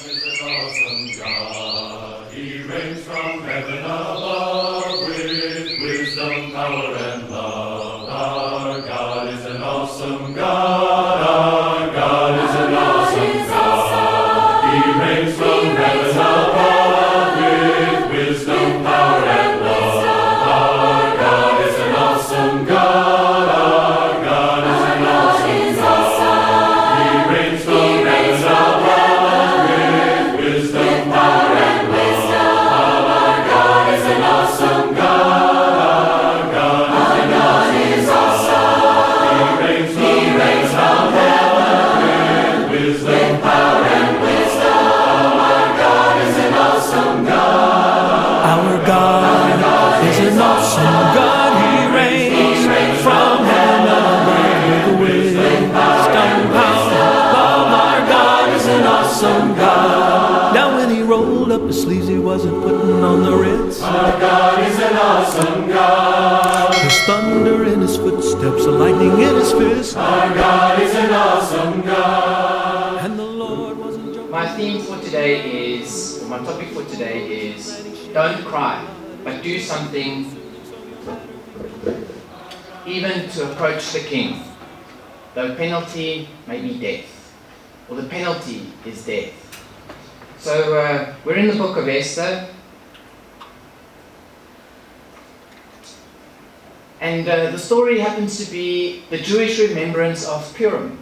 is an awesome God. He reigns from heaven above with wisdom, power, and love. Our God is an awesome God. Our God is an awesome God. He reigns from heaven above with wisdom, power, and love. Our God is an awesome God. Our God is an awesome God. He reigns from heaven above with wisdom, power, and love. Our God is an awesome God. Our God is awesome. He reigns from heaven with wisdom, power, and wisdom. Our God is an awesome God. Our God is an awesome God. He reigns from heaven above with wisdom, power, love. Our God is an awesome God. Now when he rolled up his sleeves, he wasn't putting on the Ritz. Our God is an awesome God. There's thunder in his footsteps, lightning in his fist. Our God is an awesome God. And the Lord wasn't joking. My theme for today is, or my topic for today is, don't cry, but do something, even to approach the King. The penalty may be death, or the penalty is death. So we're in the book of Esther, and the story happens to be the Jewish remembrance of Purim,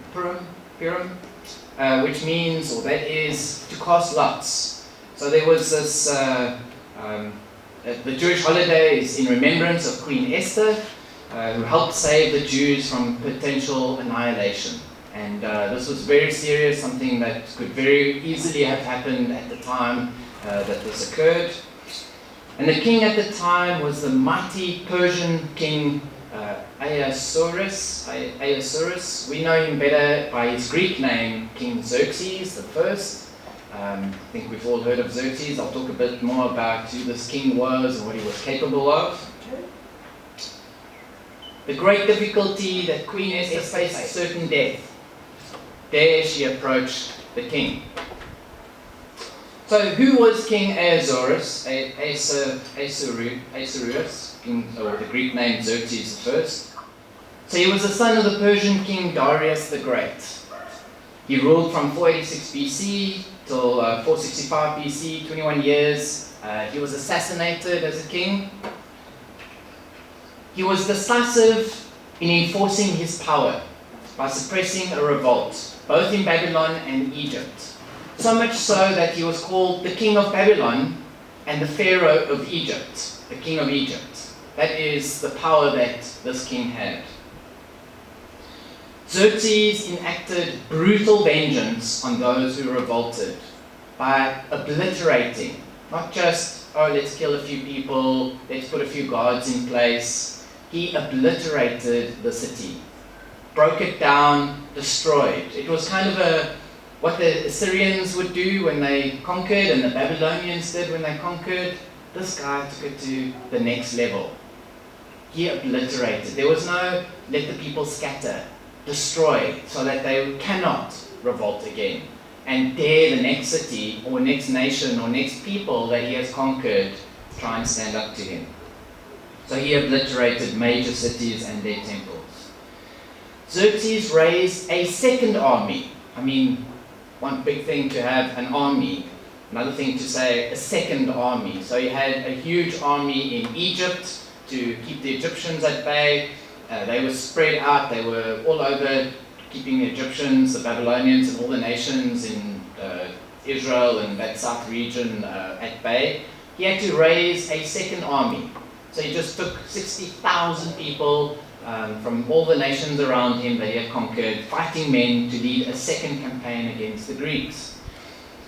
which means, or that is, to cast lots. So there was this, the Jewish holiday is in remembrance of Queen Esther, who helped save the Jews from potential annihilation. And this was very serious, something that could very easily have happened at the time that this occurred. And the king at the time was the mighty Persian king Ahasuerus. We know him better by his Greek name, King Xerxes the First. I think we've all heard of Xerxes. I'll talk a bit more about who this king was and what he was capable of. The great difficulty that Queen Esther faced certain death. There she approached the king. So who was King Ahasuerus, or the Greek name Xerxes the First? So he was the son of the Persian king Darius the Great. He ruled from 486 BC till 465 BC, 21 years. He was assassinated as a king. He was decisive in enforcing his power by suppressing a revolt, both in Babylon and Egypt. So much so that he was called the king of Babylon and the Pharaoh of Egypt, the king of Egypt. That is the power that this king had. Xerxes enacted brutal vengeance on those who revolted by obliterating, not just, oh, let's kill a few people, let's put a few guards in place. He obliterated the city, broke it down, destroyed. It was kind of what the Assyrians would do when they conquered and the Babylonians did when they conquered. This guy took it to the next level. He obliterated. There was no let the people scatter, destroy, so that they cannot revolt again and dare the next city or next nation or next people that he has conquered try and stand up to him. So he obliterated major cities and their temples. Xerxes raised a second army. I mean, one big thing to have an army, another thing to say a second army. So he had a huge army in Egypt to keep the Egyptians at bay. They were spread out, they were all over, keeping the Egyptians, the Babylonians, and all the nations in Israel and that south region at bay. He had to raise a second army. So he just took 60,000 people from all the nations around him that he had conquered, fighting men to lead a second campaign against the Greeks.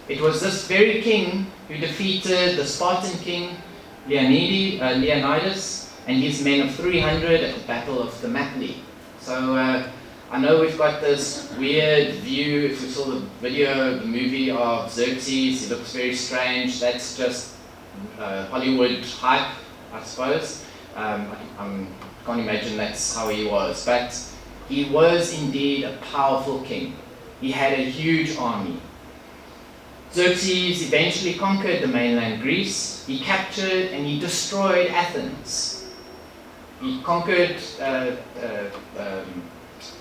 It was this very king who defeated the Spartan king Leonidas and his men of 300 at the Battle of Thermopylae. So I know we've got this weird view. If you saw the video, the movie of Xerxes, he looks very strange. That's just Hollywood hype, I suppose. I can't imagine that's how he was. But he was indeed a powerful king. He had a huge army. Xerxes eventually conquered the mainland Greece. He captured and he destroyed Athens. He conquered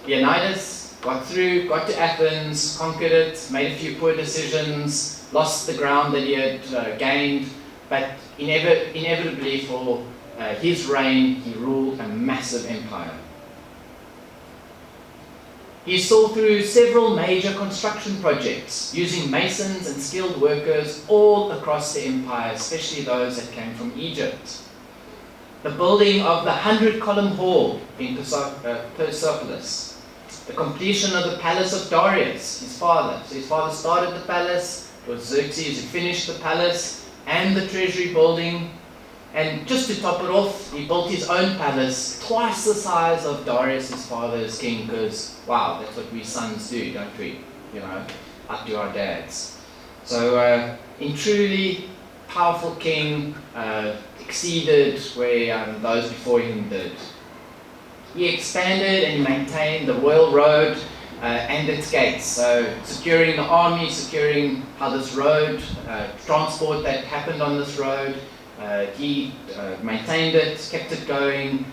Leonidas, got through, got to Athens, conquered it, made a few poor decisions, lost the ground that he had gained, but inevitably for his reign, he ruled a massive empire. He saw through several major construction projects using masons and skilled workers all across the empire, especially those that came from Egypt. The building of the 100-column hall in Persepolis, the completion of the palace of Darius, his father. So his father started the palace, it was Xerxes who finished the palace and the treasury building. And just to top it off, he built his own palace, twice the size of Darius, his father's king, because, wow, that's what we sons do, don't we? You know, up to our dads. So, in truly powerful king, exceeded where those before him did. He expanded and he maintained the royal road and its gates. So, securing the army, securing how this road, transport that happened on this road, he maintained it, kept it going,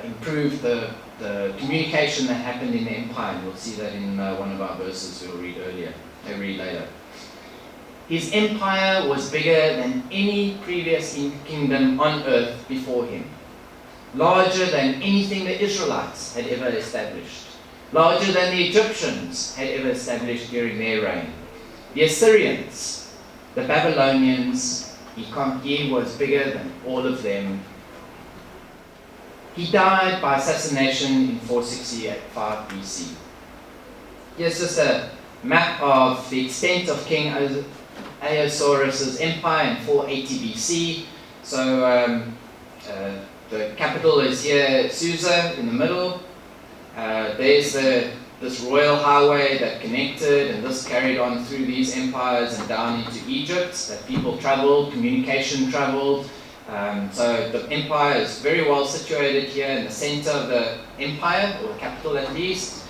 improved the communication that happened in the empire. And we'll see that in one of our verses we'll read later. His empire was bigger than any previous kingdom on earth before him. Larger than anything the Israelites had ever established. Larger than the Egyptians had ever established during their reign. The Assyrians, the Babylonians, he was bigger than all of them. He died by assassination in 465 BC. Here's just a map of the extent of King Ahasuerus' empire in 480 BC. So the capital is here, Susa, in the middle. There's this royal highway that connected, and this carried on through these empires and down into Egypt, that people traveled, communication traveled. So the empire is very well situated here in the center of the empire, or the capital at least.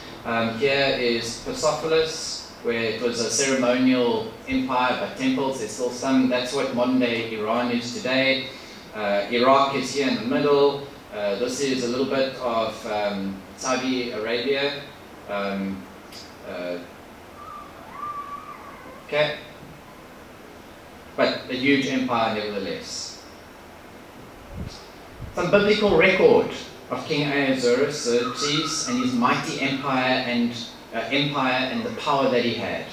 Here is Persepolis, where it was a ceremonial empire, but temples, there's still some. That's what modern day Iran is today. Iraq is here in the middle. This is a little bit of Saudi Arabia. Okay, but a huge empire nevertheless. Some biblical record of King Ahasuerus, Xerxes, and his mighty empire and the power that he had.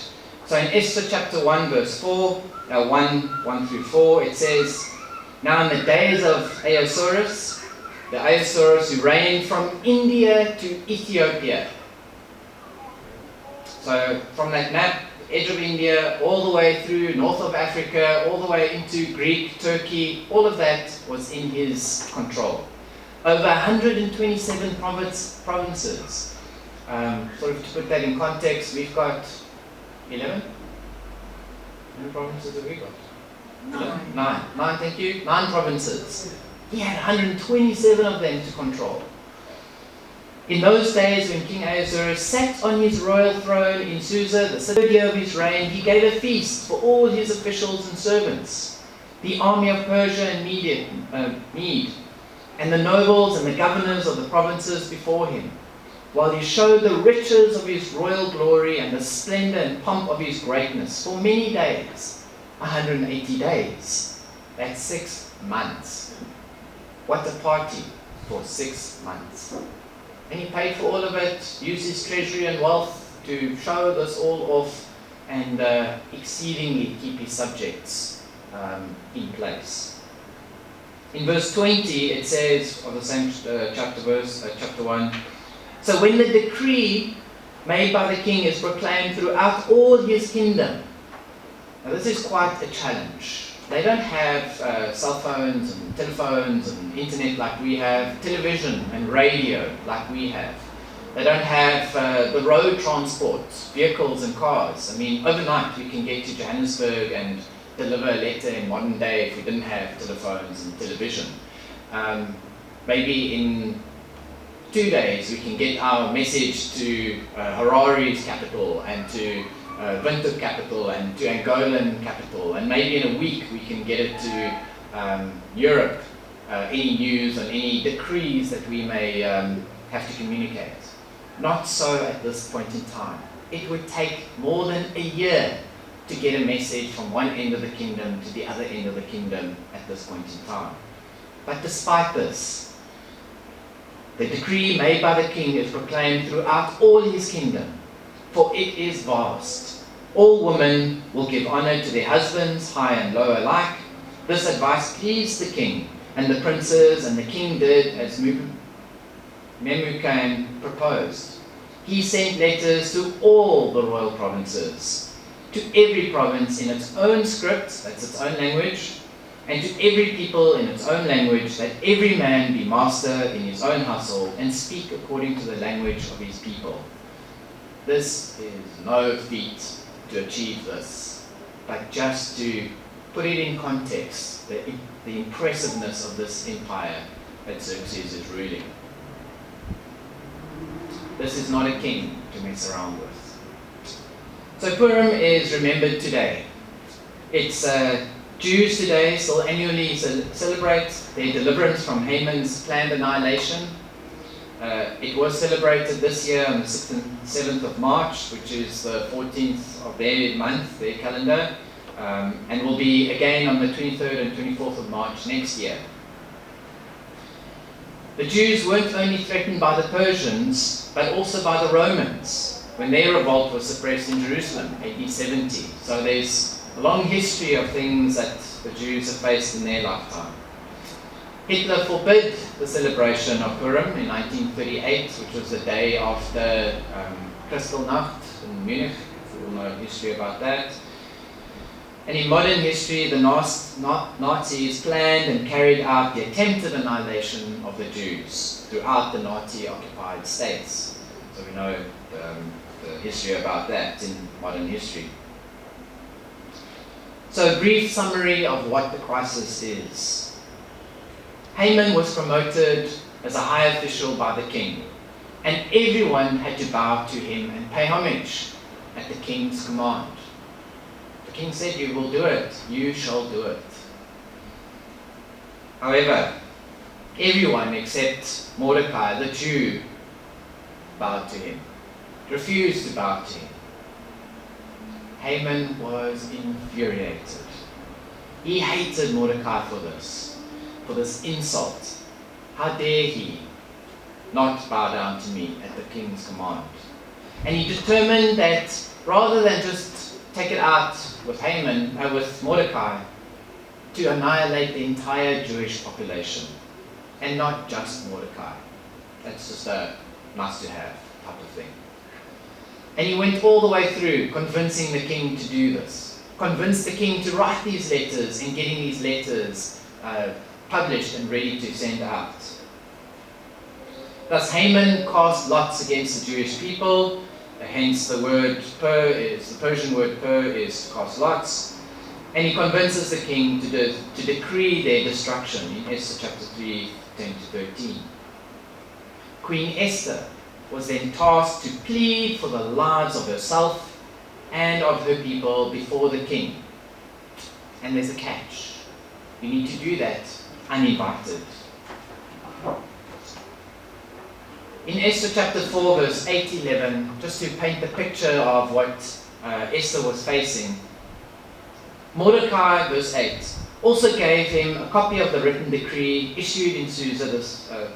So in Esther chapter 1 verse 4, 1 through 4, it says, "Now in the days of Ahasuerus, the Ahasuerus who reigned from India to Ethiopia." So from that map, the edge of India, all the way through north of Africa, all the way into Greek, Turkey, all of that was in his control. Over 127 provinces. Sort of to put that in context, we've got 11? How many provinces have we got? Nine, thank you. 9 provinces. He had 127 of them to control. In those days, when King Ahasuerus sat on his royal throne in Susa, the 3rd year of his reign, he gave a feast for all his officials and servants, the army of Persia and Mede, and the nobles and the governors of the provinces before him, while he showed the riches of his royal glory and the splendor and pomp of his greatness for many days, 180 days. That's 6 months. What a party for 6 months. And he paid for all of it, used his treasury and wealth to show this all off, and exceedingly keep his subjects in place. In verse 20, it says, of the same chapter 1, "So when the decree made by the king is proclaimed throughout all his kingdom." Now this is quite a challenge. They don't have cell phones and telephones and internet like we have, television and radio like we have. They don't have the road transport, vehicles and cars. I mean, overnight we can get to Johannesburg and deliver a letter in modern day if we didn't have telephones and television. Maybe in 2 days we can get our message to Harare's capital and to Windhoek capital and to Angolan capital, and maybe in a week we can get it to Europe, any news on any decrees that we may have to communicate. Not so at this point in time. It would take more than a year to get a message from one end of the kingdom to the other end of the kingdom at this point in time. But despite this, the decree made by the king is proclaimed throughout all his kingdom, for it is vast. All women will give honor to their husbands, high and low alike. This advice pleased the king and the princes, and the king did as Memucan proposed. He sent letters to all the royal provinces, to every province in its own script, that's its own language, and to every people in its own language, that every man be master in his own household and speak according to the language of his people. This is no feat to achieve this, but just to put it in context, the impressiveness of this empire that Xerxes is ruling. This is not a king to mess around with. So Purim is remembered today. It's Jews today still annually celebrate their deliverance from Haman's planned annihilation. It was celebrated this year on the 6th and 7th of March, which is the 14th of their month, their calendar, and will be again on the 23rd and 24th of March next year. The Jews weren't only threatened by the Persians, but also by the Romans, when their revolt was suppressed in Jerusalem, AD 70. So there's a long history of things that the Jews have faced in their lifetime. Hitler forbid the celebration of Purim in 1938, which was the day after Kristallnacht in Munich. We all know history about that. And in modern history, the Nazis planned and carried out the attempted annihilation of the Jews throughout the Nazi-occupied states. So we know the history about that in modern history. So a brief summary of what the crisis is. Haman was promoted as a high official by the king, and everyone had to bow to him and pay homage at the king's command. The king said, "You will do it, you shall do it." However, everyone except Mordecai, the Jew, bowed to him, refused to bow to him. Haman was infuriated. He hated Mordecai for this insult. How dare he not bow down to me at the king's command? And he determined that rather than just take it out with with Mordecai, to annihilate the entire Jewish population, and not just Mordecai. That's just a nice to have type of thing. And he went all the way through convincing the king to do this, convinced the king to write these letters and getting these letters published and ready to send out. Thus Haman cast lots against the Jewish people, hence the Persian word pur is to cast lots, and he convinces the king to decree their destruction in Esther chapter 3, 10 to 13. Queen Esther was then tasked to plead for the lives of herself and of her people before the king. And there's a catch. You need to do that uninvited. In Esther chapter 4, verse 8-11, just to paint the picture of what Esther was facing, Mordecai, verse 8, also gave him a copy of the written decree issued in Susa.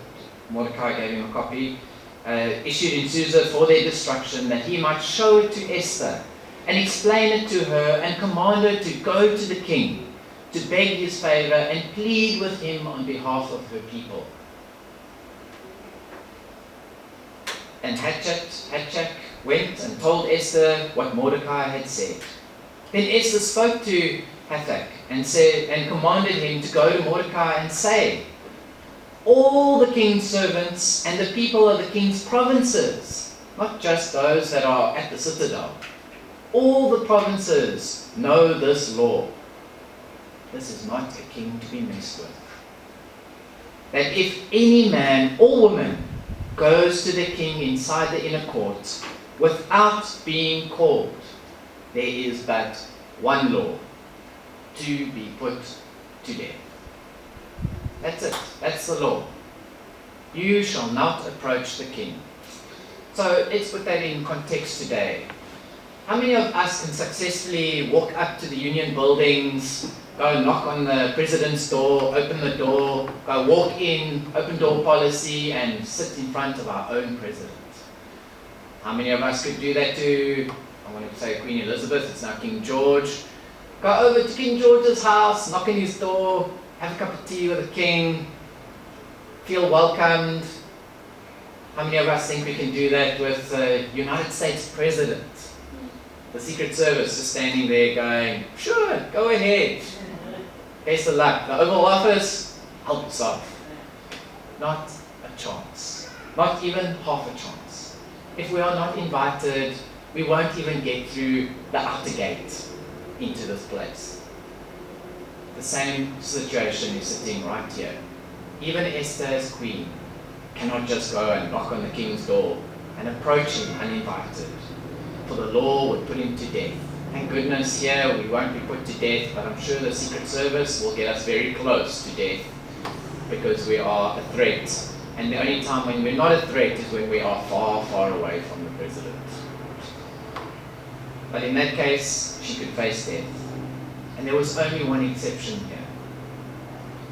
Mordecai gave him a copy issued in Susa for their destruction, that he might show it to Esther and explain it to her, and command her to go to the king to beg his favor and plead with him on behalf of her people. And Hatshak went and told Esther what Mordecai had said. Then Esther spoke to Hathach and commanded him to go to Mordecai and say, "All the king's servants and the people of the king's provinces," not just those that are at the citadel, "all the provinces know this law." This is not a king to be messed with. That if any man or woman goes to the king inside the inner court without being called, there is but one law, to be put to death. That's it. That's the law. You shall not approach the king. So let's put that in context today. How many of us can successfully walk up to the union buildings, go knock on the president's door, open the door, go walk in, open door policy, and sit in front of our own president? How many of us could do that to, I want to say Queen Elizabeth, it's now King George. Go over to King George's house, knock on his door, have a cup of tea with the king, feel welcomed. How many of us think we can do that with the United States President? The Secret Service is standing there going, sure, go ahead. Best of luck. The Oval Office, help yourself. Not a chance. Not even half a chance. If we are not invited, we won't even get through the outer gate into this place. The same situation is sitting right here. Even Esther as queen cannot just go and knock on the king's door and approach him uninvited, for the law would put him to death. Thank goodness here we won't be put to death, but I'm sure the Secret Service will get us very close to death because we are a threat. And the only time when we're not a threat is when we are far, far away from the president. But in that case, she could face death. And there was only one exception here.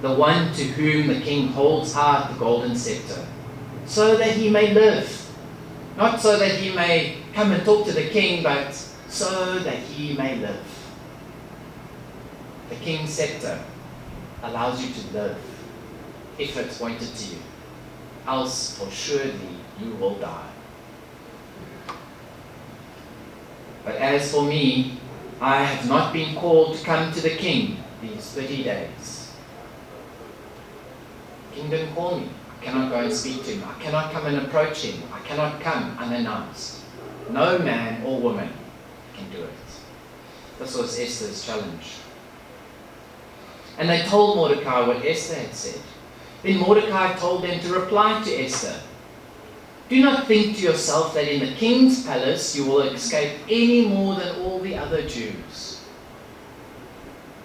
The one to whom the king holds out the golden scepter, so that he may live. Not so that he may come and talk to the king, but so that he may live. The king's scepter allows you to live if it's pointed to you. Else, for surely, you will die. But as for me, I have not been called to come to the king these 30 days. The king didn't call me. I cannot go and speak to him. I cannot come and approach him. I cannot come unannounced. No man or woman can do it. This was Esther's challenge. And they told Mordecai what Esther had said. Then Mordecai told them to reply to Esther. Do not think to yourself that in the king's palace you will escape any more than all the other Jews.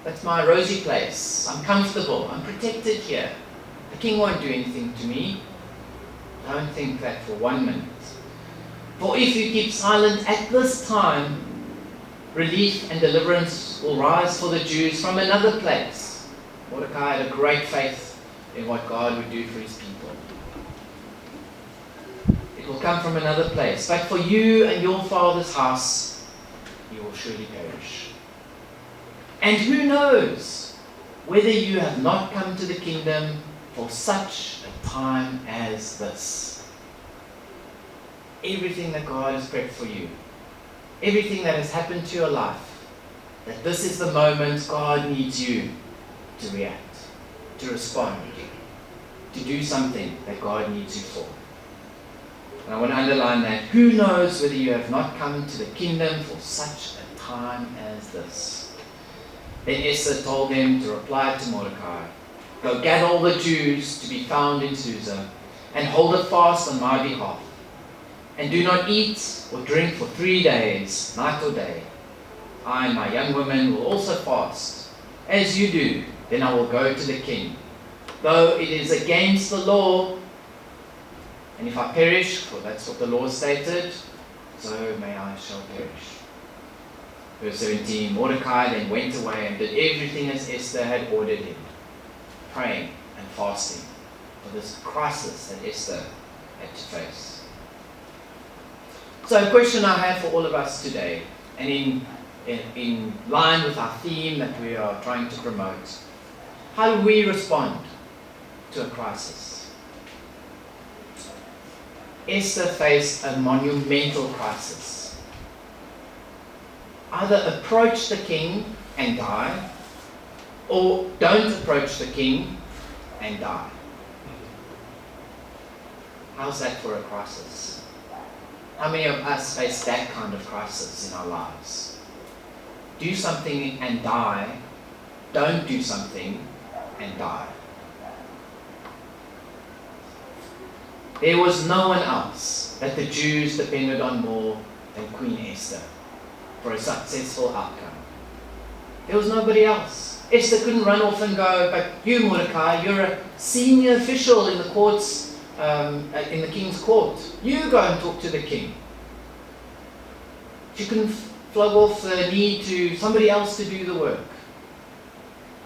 That's my rosy place. I'm comfortable. I'm protected here. The king won't do anything to me. Don't think that for 1 minute. For if you keep silent at this time, relief and deliverance will rise for the Jews from another place. Mordecai had a great faith in what God would do for his people. It will come from another place. But for you and your father's house, you will surely perish. And who knows whether you have not come to the kingdom for such a time as this. Everything that God has prepped for you, everything that has happened to your life, that this is the moment God needs you to react, to respond, to do something that God needs you for. And I want to underline that. Who knows whether you have not come to the kingdom for such a time as this? Then Esther told them to reply to Mordecai, go gather all the Jews to be found in Susa, and hold a fast on my behalf. And do not eat or drink for 3 days, night or day. I and my young women will also fast. As you do, then I will go to the king. Though it is against the law, and if I perish, for that's what the law stated, so may I shall perish. Verse 17, Mordecai then went away and did everything as Esther had ordered him, praying and fasting for this crisis that Esther had to face. So a question I have for all of us today, and in line with our theme that we are trying to promote, how do we respond to a crisis? Esther faced a monumental crisis. Either approach the king and die, or don't approach the king and die. How's that for a crisis? How many of us face that kind of crisis in our lives? Do something and die. Don't do something and die. There was no one else that the Jews depended on more than Queen Esther. for a successful outcome. There was nobody else. Esther couldn't run off and go, but you, Mordecai, you're a senior official in the courts, in the king's court. You go and talk to the king. She couldn't flog off the need to somebody else to do the work.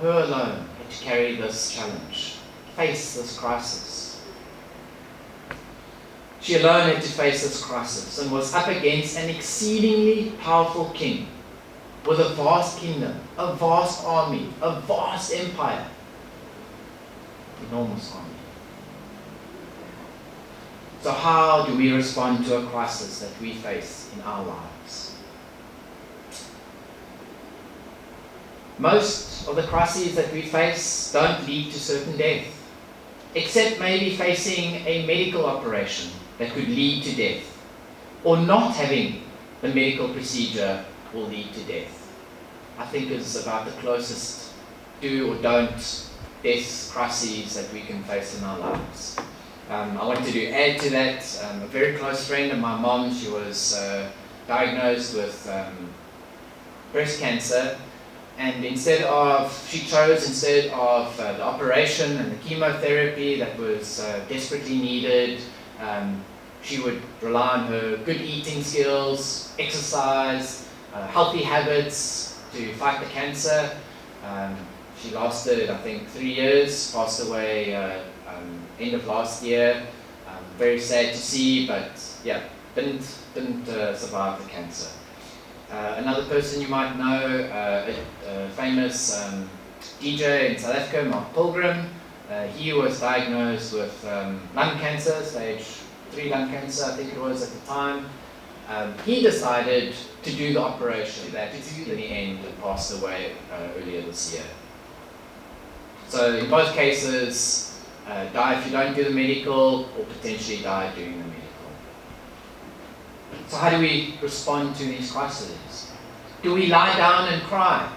Her alone had to carry this challenge, face this crisis. She alone had to face this crisis and was up against an exceedingly powerful king with a vast kingdom, a vast army, a vast empire, enormous army. So how do we respond to a crisis that we face in our lives? Most of the crises that we face don't lead to certain death, except maybe facing a medical operation that could lead to death, or not having the medical procedure will lead to death. I think is about the closest do or don't death crises that we can face in our lives. I wanted to add to that, a very close friend of my mom, she was diagnosed with breast cancer, and she chose instead of the operation and the chemotherapy that was desperately needed, she would rely on her good eating skills, exercise, healthy habits to fight the cancer. She lasted, I think, 3 years, passed away end of last year. Very sad to see, but yeah, didn't survive the cancer. Another person you might know, a famous DJ in South Africa, Mark Pilgrim. He was diagnosed with lung cancer, stage 3 lung cancer, I think it was at the time. He decided to do the operation that in the end passed away earlier this year. So in both cases, die if you don't do the medical, or potentially die doing the medical. So how do we respond to these crises? Do we lie down and cry?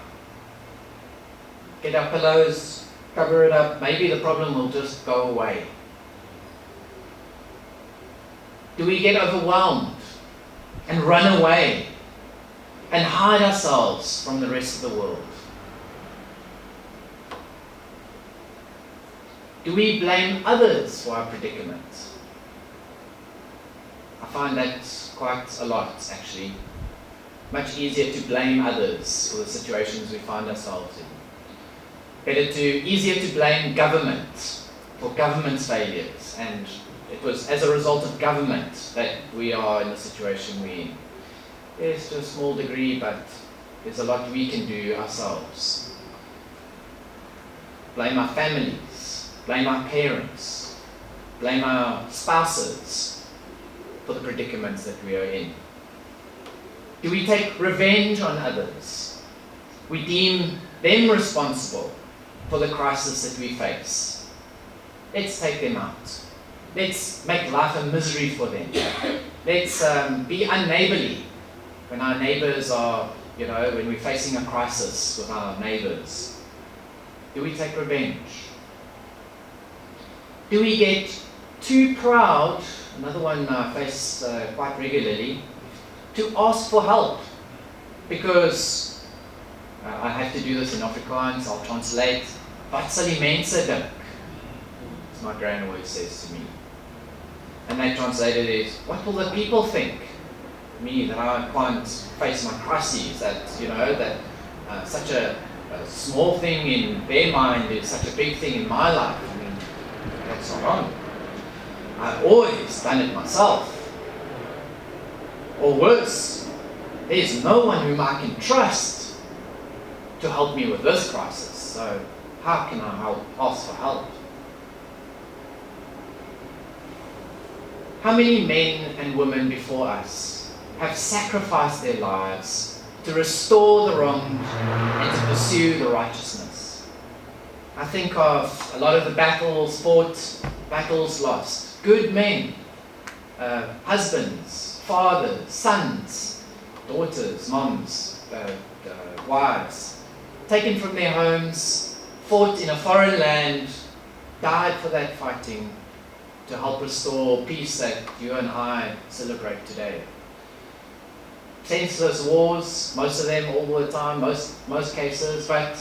Get our pillows, cover it up, maybe the problem will just go away. Do we get overwhelmed and run away and hide ourselves from the rest of the world? Do we blame others for our predicament? I find that quite a lot, actually. Much easier to blame others for the situations we find ourselves in. Easier to blame government for government's failures, and it was as a result of government that we are in the situation we're in. Yes, to a small degree, but there's a lot we can do ourselves. Blame our families, blame our parents, blame our spouses for the predicaments that we are in. Do we take revenge on others? We deem them responsible for the crisis that we face. Let's take them out. Let's make life a misery for them. Let's be unneighborly when our neighbors are, when we're facing a crisis with our neighbors. Do we take revenge? Do we get too proud, another one I face quite regularly, to ask for help? Because I have to do this in Afrikaans, I'll translate. Wat sal die mense dink? As my gran always says to me. And they translated it, what will the people think? Me, that I can't face my crises, that, such a small thing in their mind is such a big thing in my life. I mean, that's not on. I've always done it myself. Or worse, there's no one whom I can trust to help me with this crisis. So how can I ask for help? How many men and women before us have sacrificed their lives to restore the wronged and to pursue the righteousness? I think of a lot of the battles fought, battles lost. Good men, husbands, fathers, sons, daughters, moms, wives, taken from their homes, fought in a foreign land, died for that fighting to help restore peace that you and I celebrate today. senseless wars, most of them all the time, most cases, but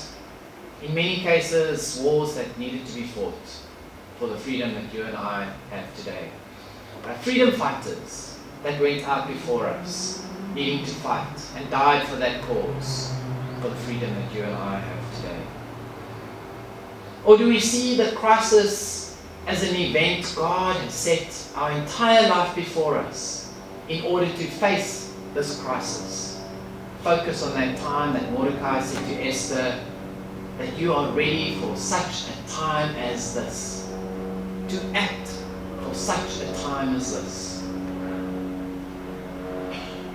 in many cases, wars that needed to be fought for the freedom that you and I have today. Freedom fighters that went out before us, needing to fight, and died for that cause, for the freedom that you and I have today. Or do we see the crisis as an event God has set our entire life before us in order to face this crisis? Focus on that time that Mordecai said to Esther, that you are ready for such a time as this, to act for such a time as this.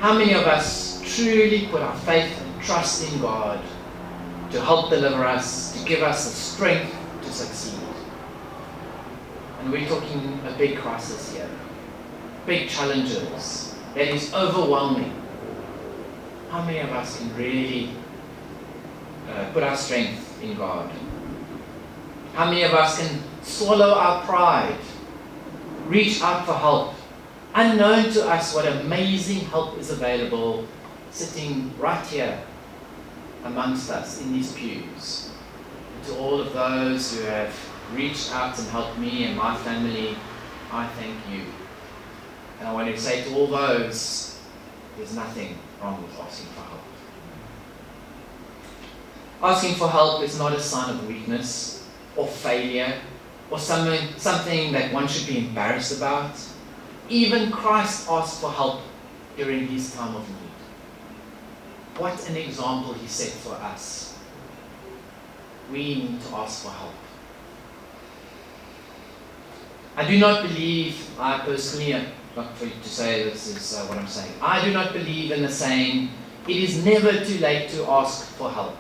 How many of us truly put our faith and trust in God to help deliver us, to give us the strength to succeed? And we're talking a big crisis here, big challenges that is overwhelming. How many of us can really put our strength in God? How many of us can swallow our pride, reach out for help, unknown to us what amazing help is available sitting right here amongst us in these pews? And to all of those who have reached out and helped me and my family, I thank you. And I want to say to all those, there's nothing wrong with asking for help. Asking for help is not a sign of weakness or failure or something that one should be embarrassed about. Even Christ asked for help during his time of need. What an example he set for us. We need to ask for help. I do not believe, I personally, not for you to say this is what I'm saying, I do not believe in the saying, it is never too late to ask for help.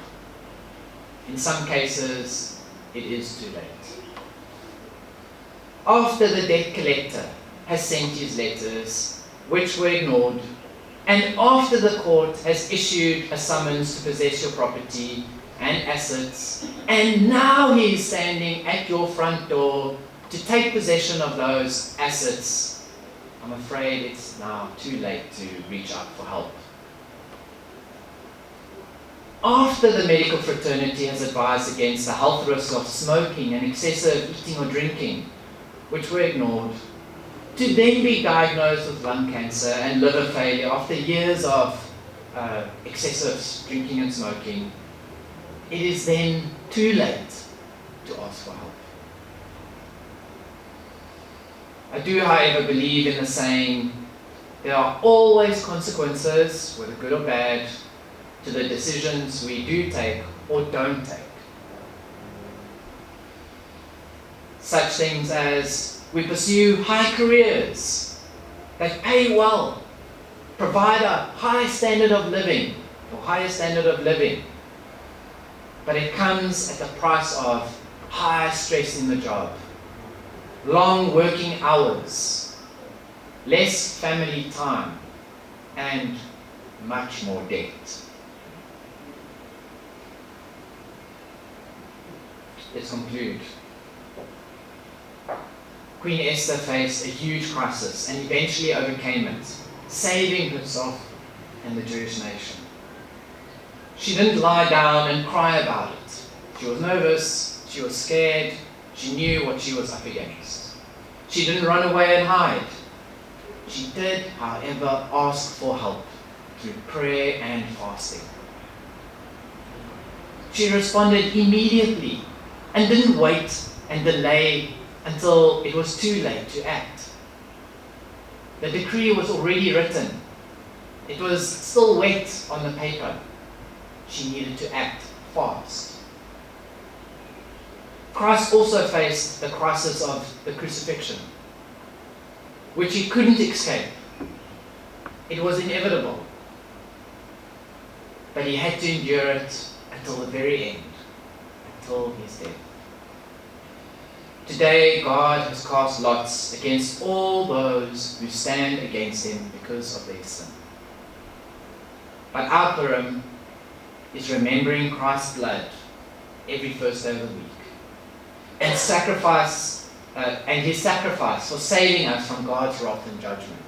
In some cases, it is too late. After the debt collector has sent his letters, which were ignored, and after the court has issued a summons to possess your property and assets, and now he is standing at your front door to take possession of those assets, I'm afraid it's now too late to reach out for help. After the medical fraternity has advised against the health risks of smoking and excessive eating or drinking, which were ignored, to then be diagnosed with lung cancer and liver failure after years of excessive drinking and smoking, it is then too late to ask for help. I do, however, believe in the saying, there are always consequences, whether good or bad, to the decisions we do take or don't take. Such things as we pursue high careers that pay well, provide a high standard of living, or higher standard of living, but it comes at the price of high stress in the job, long working hours, less family time, and much more debt. Let's conclude. Queen Esther faced a huge crisis and eventually overcame it, saving herself and the Jewish nation. She didn't lie down and cry about it. She was nervous, she was scared, she knew what she was up against. She didn't run away and hide. She did, however, ask for help through prayer and fasting. She responded immediately and didn't wait and delay until it was too late to act. The decree was already written. It was still wet on the paper. She needed to act fast. Christ also faced the crisis of the crucifixion, which he couldn't escape. It was inevitable. But he had to endure it until the very end, until his death. Today, God has cast lots against all those who stand against him because of their sin. But our Purim is remembering Christ's blood every first day of the week, and his sacrifice for saving us from God's wrath and judgment.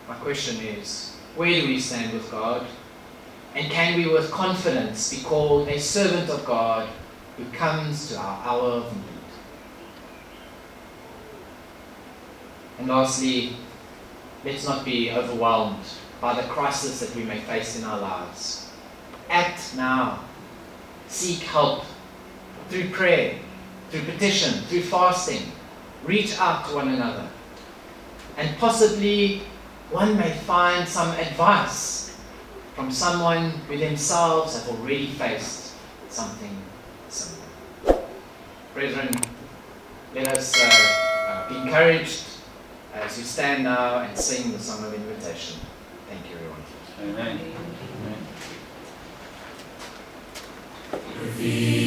my question is, where do we stand with God? And can we with confidence be called a servant of God who comes to our hour of need? And lastly, let's not be overwhelmed by the crisis that we may face in our lives. Act now. Seek help through prayer, through petition, through fasting. Reach out to one another. And possibly one may find some advice from someone who themselves have already faced something similar. Brethren, let us be encouraged as we stand now and sing the song of invitation. Thank you, everyone. Amen. Amen.